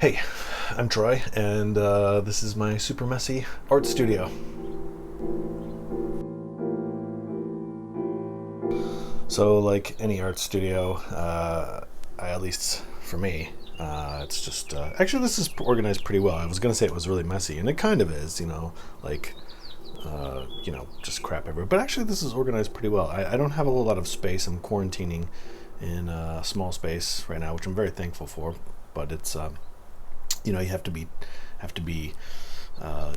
Hey, I'm Troy, and this is my super messy art studio. So, like any art studio, at least for me, it's just actually this is organized pretty well. I was gonna say it was really messy, and it kind of is, like just crap everywhere. But actually, this is organized pretty well. I don't have a lot of space. I'm quarantining in a small space right now, which I'm very thankful for. But it's you have to be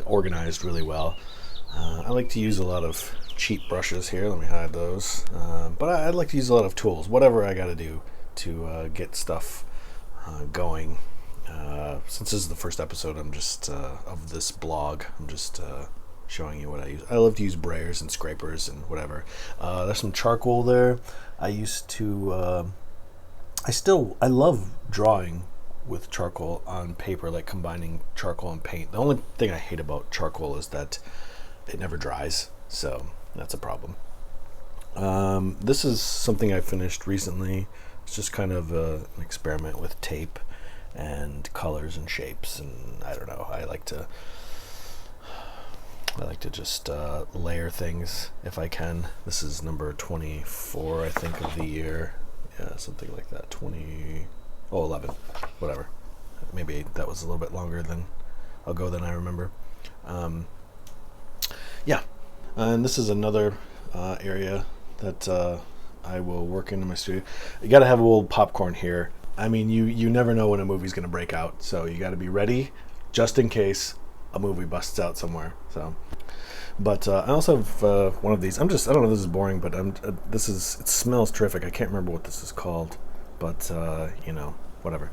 organized really well. I like to use a lot of cheap brushes here. Let me hide those. But I'd like to use a lot of tools, whatever I got to do to get stuff going. Since this is the first episode, I'm just of this blog. I'm just showing you what I use. I love to use brayers and scrapers and whatever. There's some charcoal there. I used to. I love drawing with charcoal on paper, like combining charcoal and paint. The only thing I hate about charcoal is that it never dries, so that's a problem. This is something I finished recently. It's just kind of an experiment with tape and colors and shapes, and I don't know. I like to just layer things if I can. This is number 24, I think, of the year. Yeah, something like that. 11, whatever. Maybe that was a little bit longer than ago than I remember. Yeah, and this is another area that I will work into my studio. You got to have a little popcorn here. I mean, you never know when a movie's going to break out, so you got to be ready just in case a movie busts out somewhere. So, but I also have one of these. I don't know if this is boring, but it smells terrific. I can't remember what this is called, but whatever.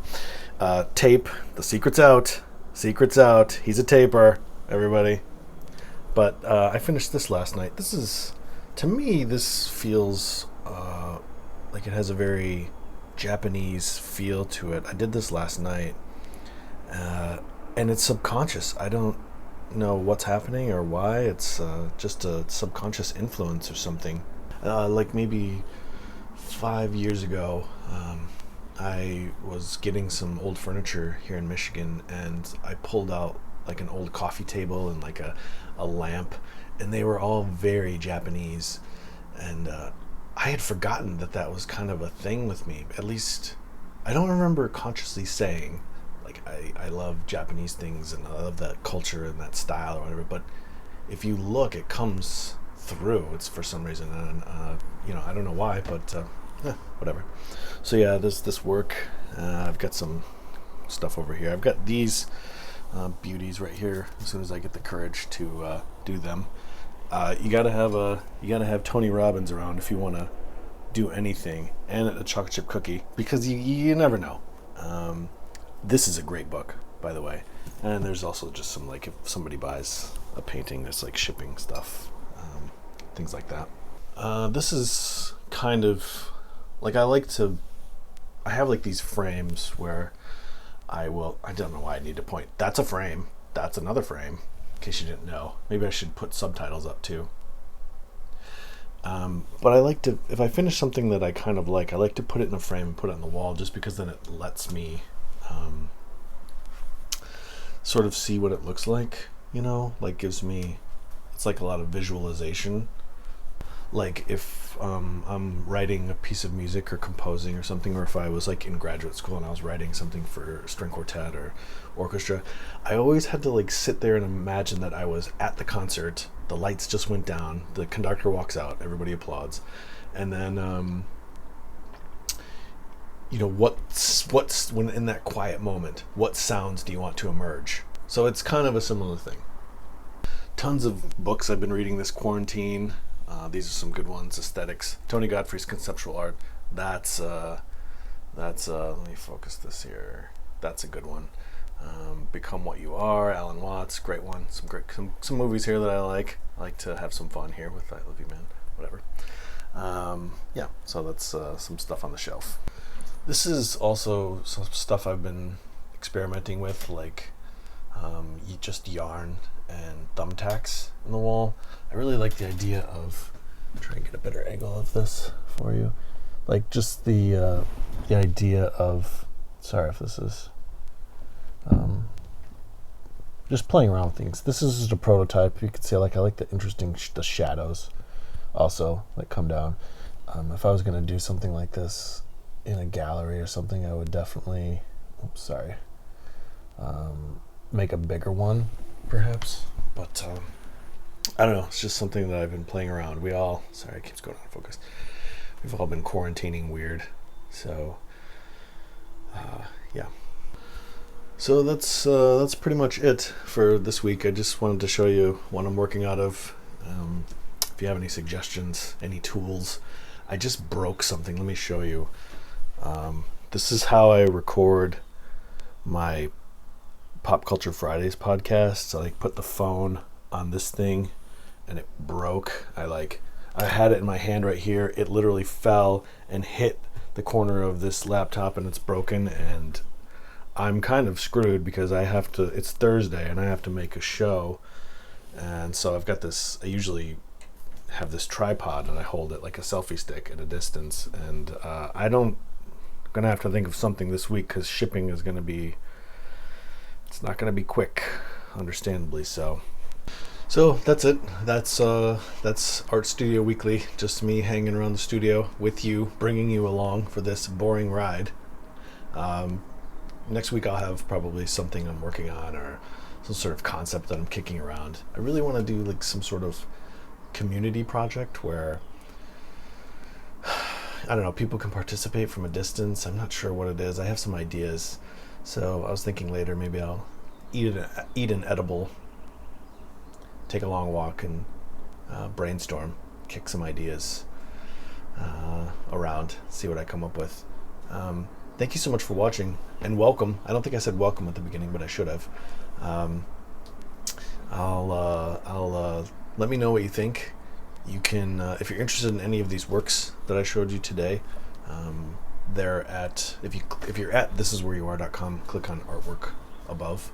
Tape. The secret's out. Secret's out. He's a taper, everybody. But I finished this last night. To me, this feels like it has a very Japanese feel to it. I did this last night, and it's subconscious. I don't know what's happening or why. It's just a subconscious influence or something. Like maybe 5 years ago, I was getting some old furniture here in Michigan, and I pulled out like an old coffee table and like a lamp, and they were all very Japanese, and I had forgotten that was kind of a thing with me. At least I don't remember consciously saying like I love Japanese things and I love that culture and that style or whatever, but if you look, it comes through. It's for some reason, and I don't know why, but whatever. So yeah, this work. I've got some stuff over here. I've got these beauties right here. As soon as I get the courage to do them, you gotta have Tony Robbins around if you want to do anything, and a chocolate chip cookie, because you never know. This is a great book, by the way, and there's also just some, like, if somebody buys a painting, there's like shipping stuff, things like that. This is kind of like I have like these frames where I don't know why I need to point. That's a frame. That's another frame. In case you didn't know. Maybe I should put subtitles up too. But I like to, if I finish something that I kind of like, I like to put it in a frame and put it on the wall, just because then it lets me sort of see what it looks like, like gives me, it's like a lot of visualization. Like if I'm writing a piece of music or composing or something, or if I was like in graduate school and I was writing something for string quartet or orchestra, I always had to like sit there and imagine that I was at the concert, the lights just went down, the conductor walks out, everybody applauds, and then what's when in that quiet moment, what sounds do you want to emerge? So it's kind of a similar thing. Tons of books I've been reading this quarantine. These are some good ones. Aesthetics. Tony Godfrey's Conceptual Art. That's let me focus this here. That's a good one. Become What You Are. Alan Watts, great one. Some movies here that I like. I like to have some fun here with I Love You Man. Whatever. Yeah. So that's some stuff on the shelf. This is also some stuff I've been experimenting with, like just yarn and thumbtacks in the wall. I really like the idea of, try and get a better angle of this for you, like just the idea of, sorry if this is just playing around with things. This is just a prototype. You can see I like the interesting the shadows also that come down. If I was going to do something like this in a gallery or something, I would definitely, make a bigger one perhaps. But I don't know. It's just something that I've been playing around. It keeps going out of focus. We've all been quarantining weird. So, yeah. So that's pretty much it for this week. I just wanted to show you what I'm working out of. If you have any suggestions, any tools. I just broke something. Let me show you. This is how I record my Pop Culture Fridays podcast. So I put the phone on this thing and it broke. I had it in my hand right here. It literally fell and hit the corner of this laptop and it's broken, and I'm kind of screwed because it's Thursday and I have to make a show. And so I've got this, I usually have this tripod and I hold it like a selfie stick at a distance. And I'm going to have to think of something this week because shipping is going to be, it's not going to be quick, understandably so. So that's it. That's Art Studio Weekly. Just me hanging around the studio with you, bringing you along for this boring ride. Next week I'll have probably something I'm working on or some sort of concept that I'm kicking around. I really want to do some sort of community project where, I don't know, people can participate from a distance. I'm not sure what it is. I have some ideas. So I was thinking later maybe I'll eat an edible, take a long walk, and brainstorm, kick some ideas around, see what I come up with. Thank you so much for watching, and welcome. I don't think I said welcome at the beginning, but I should have. I'll let me know what you think. You can, if you're interested in any of these works that I showed you today, they're at, if you're at thisiswhereyouare.com, click on artwork above,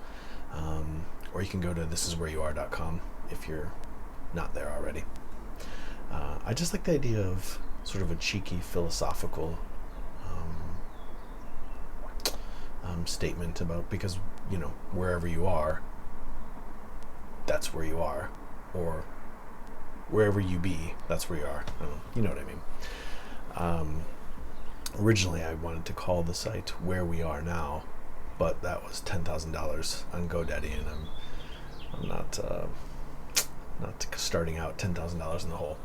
or you can go to thisiswhereyouare.com if you're not there already. I just like the idea of sort of a cheeky philosophical statement about, because wherever you are, that's where you are, or wherever you be, that's where you are. You know what I mean. Originally I wanted to call the site Where We Are Now, but that was $10,000 on GoDaddy, and I'm not starting out $10,000 in the hole.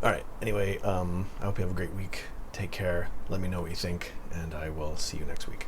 All right, anyway, I hope you have a great week. Take care. Let me know what you think, and I will see you next week.